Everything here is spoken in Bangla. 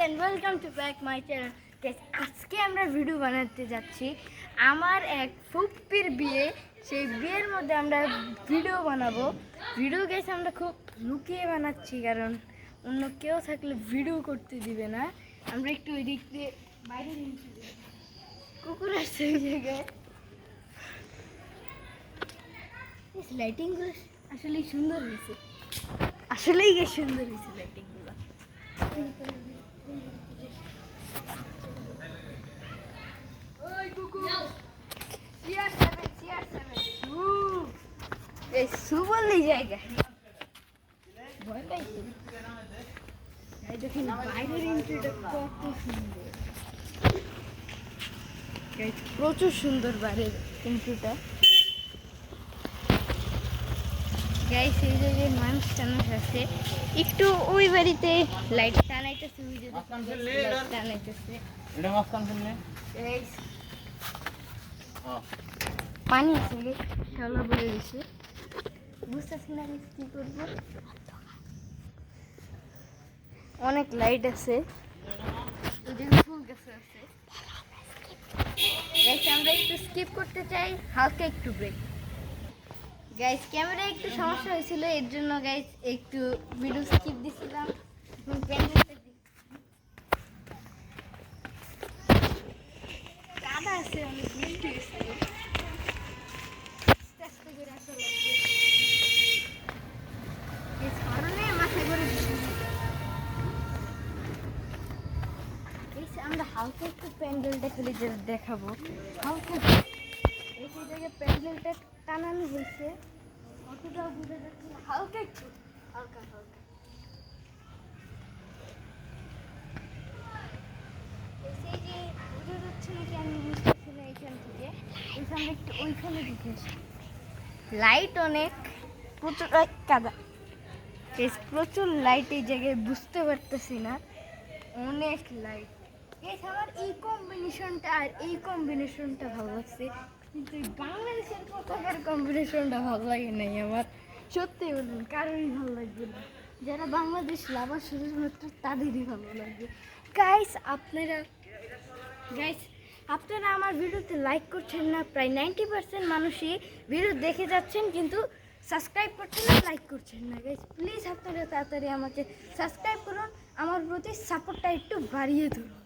and welcome to back my channel. Guys, আজকে আমরা ভিডিও বানাতে যাচ্ছি আমার এক ফুপ্পির বিয়ে। সেই বিয়ের মধ্যে আমরা ভিডিও বানাবো। ভিডিও গাইস আমরা খুব লুকিয়ে বানাচ্ছি, কারণ অন্য কেউ থাকলে ভিডিও করতে দিবে না। আমরা একটু ওই দিক দিয়ে বাইরে নিয়ে কুকুর আসছে ওই জায়গায়। লাইটিংগুলো আসলেই সুন্দর হয়েছে, আসলেই সুন্দর হয়েছে লাইটিংগুলো। এই সুবলি জায়গা ভয় পাইছি। এই দেখুন বাইরের এন্ট্রিটা কত সুন্দর, প্রচুর সুন্দর বাইরের এন্ট্রিটা। গাইস এই জায়গায় মানুষ টানুষ আছে, একটু ওই বাড়িতে লাইট টানাইতেছে, ওই যে টানাইতেছে পানি আছে, শ্যাওলা বলে দিছে, বুঝতেছি না কি করবো। অনেক লাইট আছে, ফুল গাছ আছে। আমরা একটু স্কিপ করতে চাই, হালকা একটু ব্রেক। গাইস ক্যামেরা একটু সমস্যা হয়েছিল, এর জন্য গাইস একটু ভিডিও স্কিপ দিছিলাম। কাদা আছে অনেক, আমরা হালকা একটু প্যান্ডেলটা খালি দেখাবো। হালকা এই জায়গায় প্যান্ডেলটা টানানো হয়েছে, অতটাও বুঝে যাচ্ছে না, হালকা একটু হালকা হালকা। সেই যে বুঝে যাচ্ছে নাকি আমি বুঝতেছি না, এইখান থেকে ওইখানে একটু ওইখানে দেখে আসি। লাইট অনেক, প্রচুর কাদা, প্রচুর লাইট এই জায়গায়, বুঝতে পারতেছি না, অনেক লাইট। আমার এই কম্বিনেশনটা আর এই কম্বিনেশনটা ভালো লাগছে, কিন্তু এই বাংলাদেশের পতাকার কম্বিনেশনটা ভালো লাগে নাই আমার। সত্যি বলুন, কারোরই ভালো লাগবে না। যারা বাংলাদেশ লাভার শুধুমাত্র তাদেরই ভালো লাগবে। গাইস আপনারা আমার ভিডিওতে লাইক করছেন না, প্রায় 90% মানুষই ভিডিও দেখে যাচ্ছেন কিন্তু সাবস্ক্রাইব করছেন না, লাইক করছেন না। গাইস প্লিজ আপনারা তাড়াতাড়ি আমাকে সাবস্ক্রাইব করুন, আমার প্রতি সাপোর্টটা একটু বাড়িয়ে ধরুন।